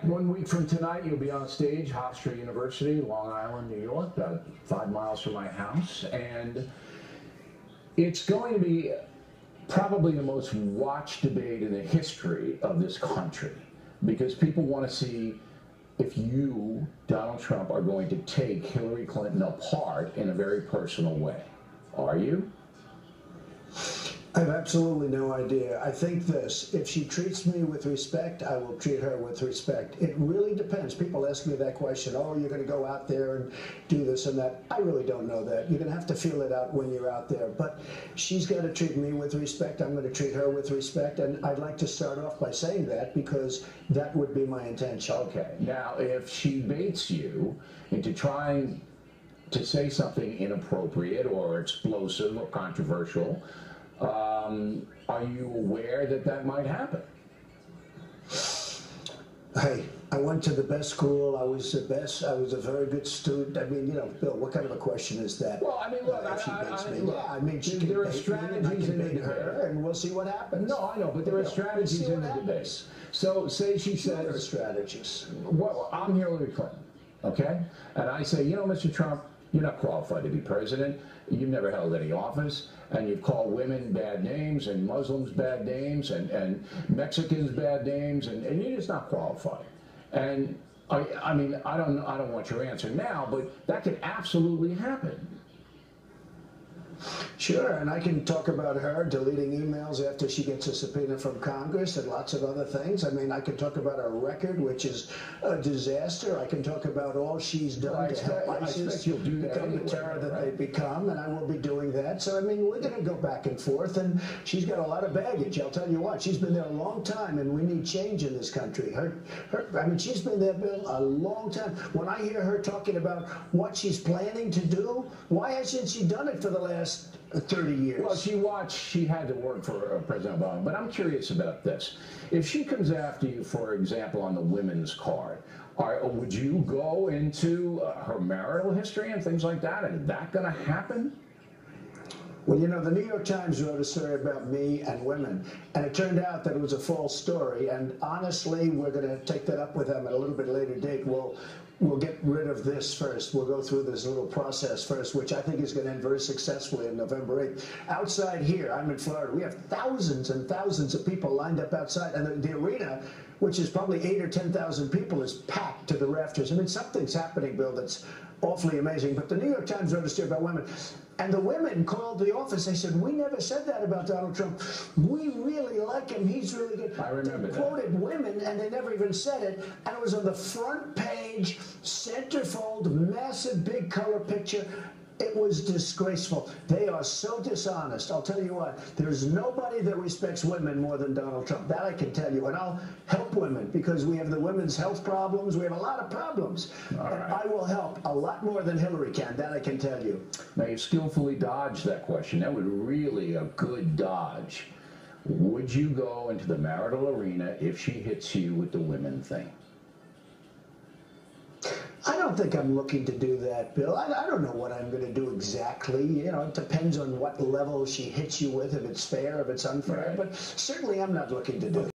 1 week from tonight, you'll be on stage, Hofstra University, Long Island, New York, about 5 miles from my house. And it's going to be probably the most watched debate in the history of this country, because people want to see if you, Donald Trump, are going to take Hillary Clinton apart in a very personal way. Are you? I have absolutely no idea. I think this: if she treats me with respect, I will treat her with respect. It really depends. People ask me that question, oh, you're going to go out there and do this and that. I really don't know that. You're going to have to feel it out when you're out there. But she's got to treat me with respect. I'm going to treat her with respect. And I'd like to start off by saying that, because that would be my intention. Okay. Now, if she baits you into trying to say something inappropriate or explosive or controversial, are you aware that that might happen? Hey, I went to the best school. I was the best. I was a very good student. I mean, you know, Bill, what kind of a question is that? Well, I mean, look, there are strategies in the debate, and we'll see what happens. No, I know, but there are strategies in the debate. So, say she says, there are strategies. Well, I'm Hillary Clinton, okay? And I say, you know, Mr. Trump, you're not qualified to be president. You've never held any office, and you've called women bad names, and Muslims bad names, and Mexicans bad names, and you're just not qualified. And I mean, I don't want your answer now, but that could absolutely happen. Sure, and I can talk about her deleting emails after she gets a subpoena from Congress and lots of other things. I mean, I can talk about her record, which is a disaster. I can talk about all she's done to help ISIS become the terror that they've become, and I will be doing that. So, I mean, we're going to go back and forth, and she's got a lot of baggage. I'll tell you what, she's been there a long time, and we need change in this country. I mean, she's been there, Bill, a long time. When I hear her talking about what she's planning to do, why hasn't she done it for the last 30 years? Well, she had to work for President Obama, but I'm curious about this. If she comes after you, for example, on the women's card, would you go into her marital history and things like that? Is that going to happen? Well, you know, the New York Times wrote a story about me and women, and it turned out that it was a false story, and honestly, we're going to take that up with them at a little bit later date. We'll get rid of this first. We'll go through this little process first, which I think is going to end very successfully on November 8th. Outside here, I'm in Florida, we have thousands and thousands of people lined up outside, and the arena, which is probably 8,000 or 10,000 people, is packed to the rafters. I mean, something's happening, Bill, that's awfully amazing. But the New York Times wrote a story about women, and the women called the office. They said, we never said that about Donald Trump. We really like him. He's really good. I remember they quoted women, and they never even said it, and it was on the front page, centerfold, massive, big color picture. It was disgraceful. They are so dishonest. I'll tell you what, there's nobody that respects women more than Donald Trump. That I can tell you. And I'll help women, because we have the women's health problems. We have a lot of problems. And I will help a lot more than Hillary can. That I can tell you. Now, you skillfully dodged that question. That was really a good dodge. Would you go into the marital arena if she hits you with the women thing? I don't think I'm looking to do that, Bill. I don't know what I'm going to do exactly. You know, it depends on what level she hits you with, if it's fair, if it's unfair. Right. But certainly I'm not looking to do it.